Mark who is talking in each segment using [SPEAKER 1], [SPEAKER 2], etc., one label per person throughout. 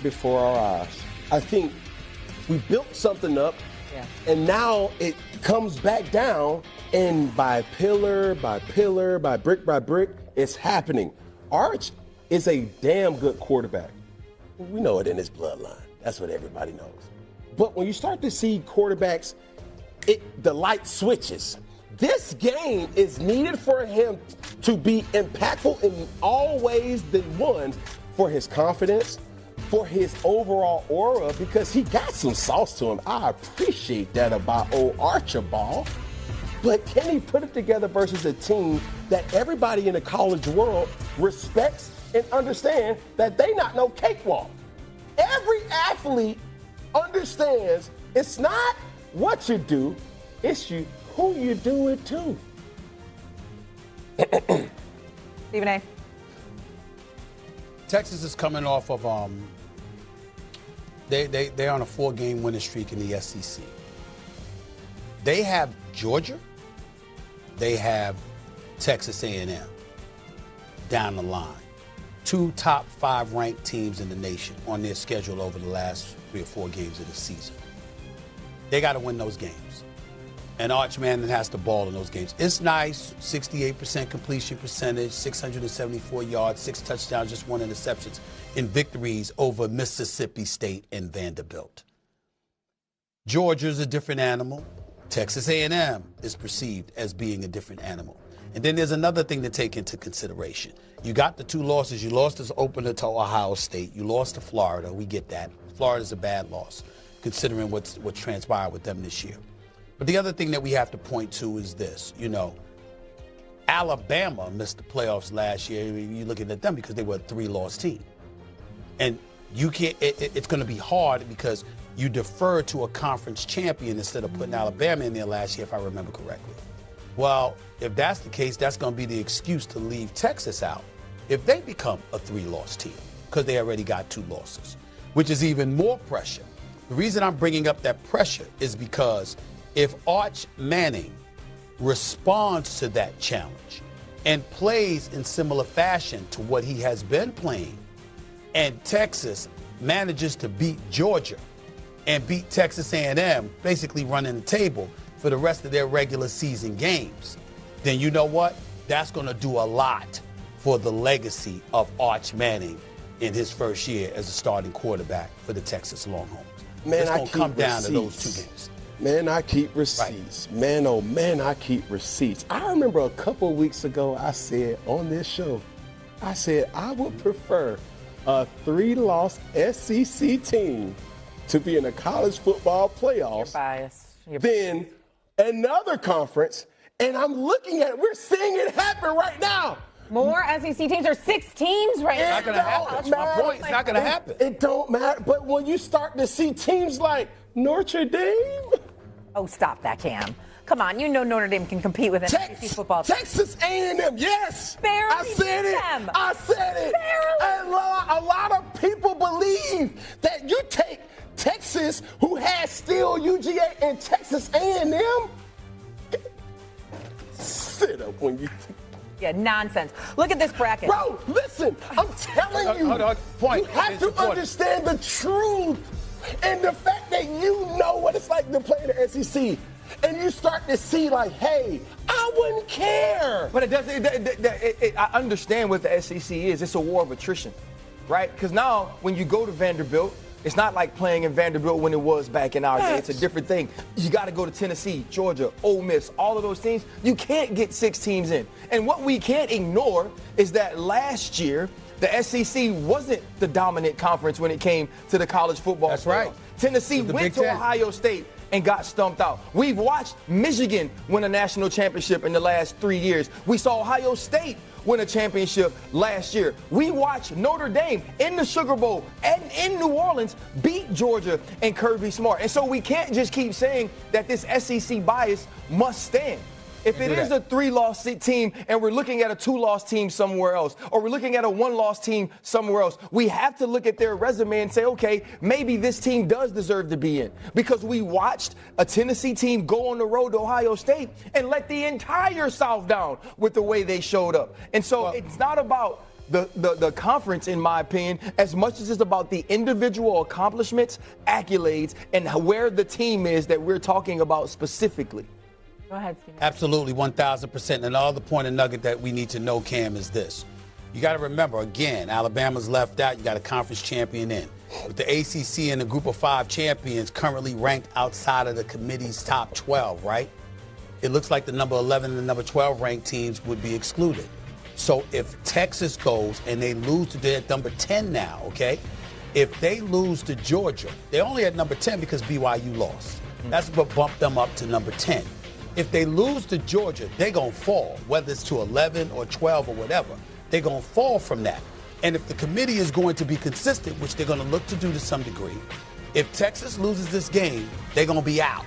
[SPEAKER 1] before our eyes. I think we built something up, and now it comes back down, and by pillar, by brick, it's happening. Arch is a damn good quarterback. We know it in his bloodline. That's what everybody knows. But when you start to see quarterbacks, the light switches. This game is needed for him to be impactful in all ways than one, for his confidence, for his overall aura, because he got some sauce to him. I appreciate that about old Archibald. But can he put it together versus a team that everybody in the college world respects and understands that they not no cakewalk? Every athlete understands it's not what you do, it's who you do it to.
[SPEAKER 2] Stephen A.
[SPEAKER 3] Texas is coming off of they're on a 4-game winning streak in the SEC. They have Georgia. They have Texas A&M down the line. 2 top 5 ranked teams in the nation on their schedule over the last 3 or 4 games of the season. They got to win those games. And Arch Manning has to ball in those games. It's nice, 68% completion percentage, 674 yards, 6 touchdowns, just 1 interception in victories over Mississippi State and Vanderbilt. Georgia's a different animal. Texas A&M is perceived as being a different animal. And then there's another thing to take into consideration. You got the 2 losses. You lost as opener to Ohio State. You lost to Florida. We get that. Florida's a bad loss, considering what transpired with them this year. But the other thing that we have to point to is this. Alabama missed the playoffs last year. You're looking at them because they were a 3-loss team. And you can't. It's going to be hard because you defer to a conference champion instead of putting Alabama in there last year, if I remember correctly. Well, if that's the case, that's going to be the excuse to leave Texas out if they become a 3-loss team, because they already got 2 losses, which is even more pressure. The reason I'm bringing up that pressure is because if Arch Manning responds to that challenge and plays in similar fashion to what he has been playing, and Texas manages to beat Georgia and beat Texas A&M, basically running the table for the rest of their regular season games, then you know what? That's going to do a lot for the legacy of Arch Manning in his first year as a starting quarterback for the Texas Longhorns.
[SPEAKER 1] Man,
[SPEAKER 3] it's
[SPEAKER 1] going
[SPEAKER 3] to
[SPEAKER 1] to
[SPEAKER 3] come down to those 2 games.
[SPEAKER 1] Man, I keep receipts. Right. Man, oh man, I keep receipts. I remember a couple of weeks ago I said on this show, I would prefer a 3-loss SEC team to be in a college football playoffs than another conference. And I'm looking at it. We're seeing it happen right now.
[SPEAKER 2] More SEC teams. There's 6 teams right now.
[SPEAKER 3] It's not going to happen. That's my point. It's not going to happen.
[SPEAKER 1] It don't matter. But when you start to see teams like Notre Dame.
[SPEAKER 2] Oh, stop that, Cam. Come on, Notre Dame can compete with an SEC football team.
[SPEAKER 1] Texas A&M, yes.
[SPEAKER 2] Barely
[SPEAKER 1] I said it.
[SPEAKER 2] them.
[SPEAKER 1] I said it.
[SPEAKER 2] Barely.
[SPEAKER 1] And a lot of people believe that you take Texas, who has still UGA, and Texas A&M. Sit up when you.
[SPEAKER 2] Yeah, nonsense. Look at this bracket.
[SPEAKER 1] Bro, listen, I'm telling you,
[SPEAKER 3] Point.
[SPEAKER 1] You have to understand the truth and the fact that you know what it's like to play in the SEC. And you start to see like, hey, I wouldn't care.
[SPEAKER 4] But it doesn't. I understand what the SEC is. It's a war of attrition, right? Because now when you go to Vanderbilt, it's not like playing in Vanderbilt when it was back in our day. It's a different thing. You got to go to Tennessee, Georgia, Ole Miss, all of those teams. You can't get 6 teams in. And what we can't ignore is that last year, the SEC wasn't the dominant conference when it came to the college football.
[SPEAKER 3] That's right.
[SPEAKER 4] Tennessee went to Ohio State and got stumped out. We've watched Michigan win a national championship in the last 3 years. We saw Ohio State win a championship last year. We watched Notre Dame in the Sugar Bowl and in New Orleans beat Georgia and Kirby Smart. And so we can't just keep saying that this SEC bias must stand. If it is a 3-loss team and we're looking at a 2-loss team somewhere else, or we're looking at a 1-loss team somewhere else, we have to look at their resume and say, okay, maybe this team does deserve to be in. Because we watched a Tennessee team go on the road to Ohio State and let the entire South down with the way they showed up. And so it's not about the conference, in my opinion, as much as it's about the individual accomplishments, accolades, and where the team is that we're talking about specifically.
[SPEAKER 2] Go ahead, Stephen.
[SPEAKER 3] Absolutely, 1,000%. And the other point of nugget that we need to know, Cam, is this. You got to remember, again, Alabama's left out. You got a conference champion in. With the ACC and the group of 5 champions currently ranked outside of the committee's top 12, right? It looks like the number 11 and the number 12 ranked teams would be excluded. So if Texas goes and they lose to their number 10 now, okay? If they lose to Georgia, they only at number 10 because BYU lost. That's what bumped them up to number 10. If they lose to Georgia, they're going to fall, whether it's to 11 or 12 or whatever. They're going to fall from that. And if the committee is going to be consistent, which they're going to look to do to some degree, if Texas loses this game, they're going to be out.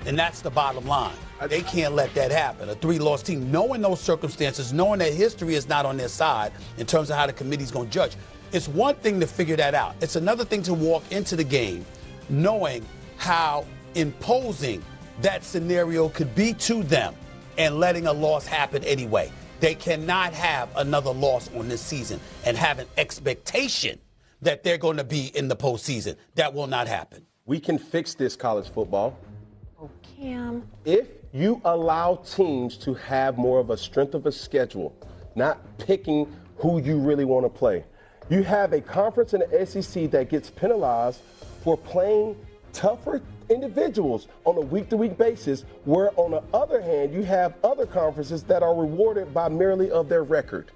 [SPEAKER 3] And that's the bottom line. They can't let that happen. A 3-loss team, knowing those circumstances, knowing that history is not on their side in terms of how the committee's going to judge. It's one thing to figure that out. It's another thing to walk into the game knowing how imposing that scenario could be to them and letting a loss happen anyway. They cannot have another loss on this season and have an expectation that they're going to be in the postseason. That will not happen.
[SPEAKER 1] We can fix this, college football.
[SPEAKER 2] Oh, Cam.
[SPEAKER 1] If you allow teams to have more of a strength of a schedule, not picking who you really want to play. You have a conference in the SEC that gets penalized for playing tougher individuals on a week-to-week basis, where on the other hand, you have other conferences that are rewarded by merely of their record.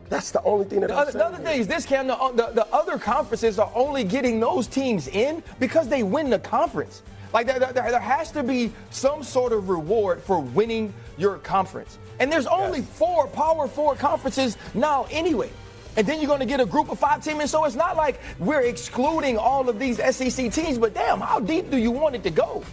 [SPEAKER 1] That's the only thing that I'm saying.
[SPEAKER 4] The other thing is this, Cam, the other conferences are only getting those teams in because they win the conference. Like there has to be some sort of reward for winning your conference. And there's only 4 Power 4 conferences now anyway. And then you're going to get a group of 5 teams. And so it's not like we're excluding all of these SEC teams, but damn, how deep do you want it to go?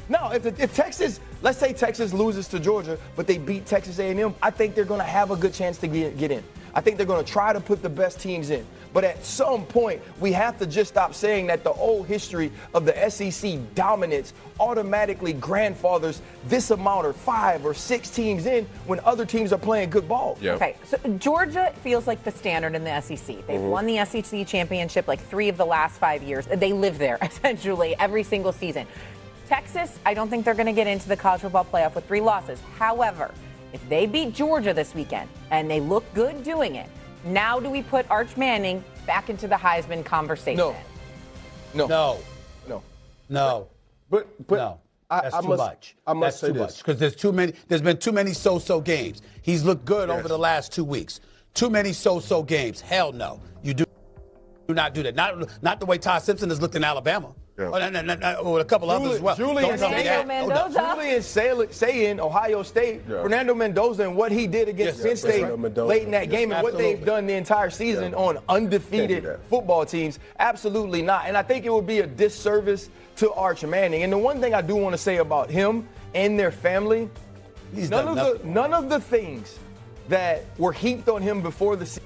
[SPEAKER 4] Now, if Texas, let's say Texas loses to Georgia, but they beat Texas A&M, I think they're going to have a good chance to get in. I think they're going to try to put the best teams in. But at some point, we have to just stop saying that the old history of the SEC dominance automatically grandfathers this amount or 5 or 6 teams in when other teams are playing good ball.
[SPEAKER 1] Yep.
[SPEAKER 2] Okay, so Georgia feels like the standard in the SEC. They've won the SEC championship like 3 of the last 5 years. They live there, essentially, every single season. Texas, I don't think they're going to get into the college football playoff with 3 losses. However, if they beat Georgia this weekend and they look good doing it, now do we put Arch Manning back into the Heisman conversation?
[SPEAKER 4] No.
[SPEAKER 1] But
[SPEAKER 3] No. That's too much.
[SPEAKER 1] I must say
[SPEAKER 3] too
[SPEAKER 1] this.
[SPEAKER 3] much because there's been too many so-so games. He's looked good over the last 2 weeks. Too many so-so games. Hell no. You do not do that. Not the way Todd Simpson has looked in Alabama. Yeah. With a couple others as well.
[SPEAKER 4] Julian Saying Ohio State, Fernando Mendoza, and what he did against Penn State late in that game, and what they've done the entire season on undefeated football teams. Absolutely not. And I think it would be a disservice to Arch Manning. And the one thing I do want to say about him and their family, none of the things that were heaped on him before the season